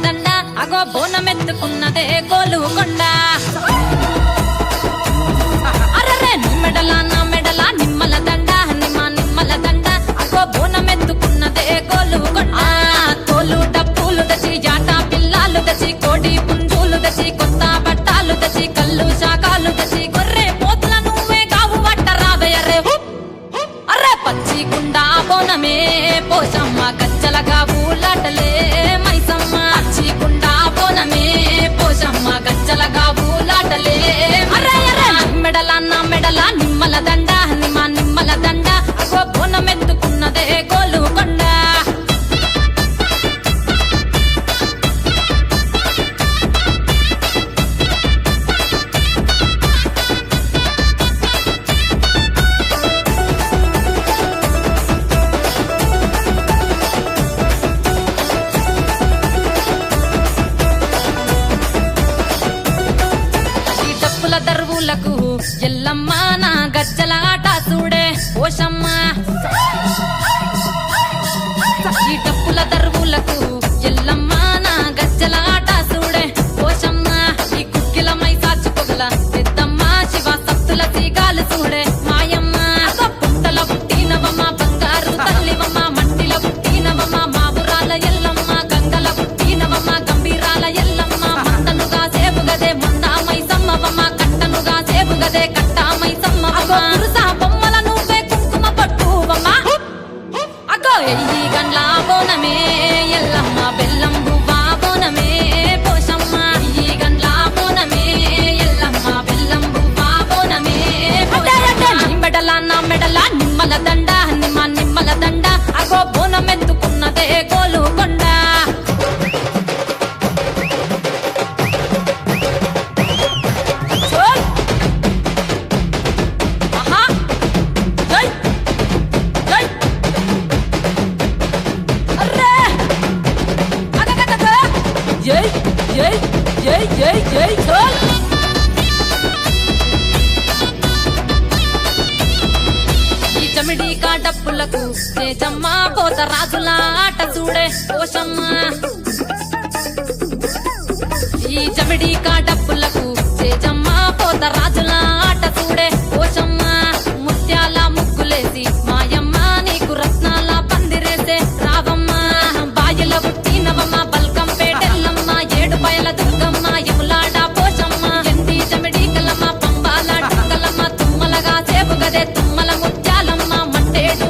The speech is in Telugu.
దండ అగో బోనమెత్తుకున్నదే గోలుకొండ అరరే నీ మెడల నా మెడల నిమ్మల దండ నిమ్మల దండ అగో బోనమెత్తుకున్నదే గోలుకొండ తోలు డప్పులు దచి జాట పిల్లాలు దచి కోడి పుంజులు దచి కొత్త బట్టాలు దచి కళ్ళు శాకాలు దచి గొర్రె పోతుల నువ్వే కావు పట్ట రావయ్యరే అరే పచ్చి కుండ బోనమే పోషమ్మ గజ్జలగా ఊలాటలే మైసమ్మ పచ్చి కుండ బోనమే పోషమ్మ గజ్జలగా ఊలాటలే అరే అరే మెడల నా మెడల నిమ్మల దండ నిమ్మల దండ అగో బోనమెత్తుకున్నదే గోలుకొండ దరువులకు ఎల్లమ్మ నా గజ్జల ఆట చూడే పోషమ్మ ఈ డప్పుల దరువులకు ఎల్లమ్మ నా గజ్జల ఆట చూడే పోషమ్మ ఈ కుక్కిల మై సాచి పొగల పెద్దమ్మ శివ సత్తుల తీగాలు చూడే మాయమ్మ పుట్టల పుట్టినవమ్మ బంగారు తల్లివమ్మ మట్టిల పుట్టినవమ్మ మావురాల ఎల్లమ్మ గంగల పుట్టినవమ్మ గంభీరాల ఎల్లమ్మ మందనుగా సేపుగదే మందా మైసమ్మవమ్మ గదే కట్టామై సమ్మవమ్మ పురుసా బొమ్మల నువ్వే కుంకుమ పట్టువమ్మ అగో ఎయ్యి గండ్ల బోనమే ఎల్లమ్మ బెల్లం బువ్వా బోనమే పోషమ్మ ఎయ్యి గండ్ల బోనమే ఎల్లమ్మ బెల్లం బువ్వా బోనమే నీ మెడల నా మెడల నిమ్మల దండ నిమ్మల దండ అగో బోనమెత్తుకున్నదే గోలుకొండ ఈ చమిడి డప్పులకు చేజమ్మ పోత రాజుల ఆట చూడే పోషమ్మ ఈ చమిడి డప్పులకు చేజమ్మ పోత రాజుల ఆట చూడే పోషమ్మ ముత్యాల ముగ్గులేసి మాయమ్మ నీకు రత్నాల పందిరేసే రావమ్మ బాయిల పుట్టినవమ్మ బల్కం పేటెల్లమ్మ ఏడు బయల దుర్గమ్మ యములాడ పోషమ్మ ఎండి చమిడి కలమ్మ పంబాల డుక్కలమ్మ తుమ్మలగా సేపుగదే తుమ్మల ముత్యాలమ్మ మంటేడు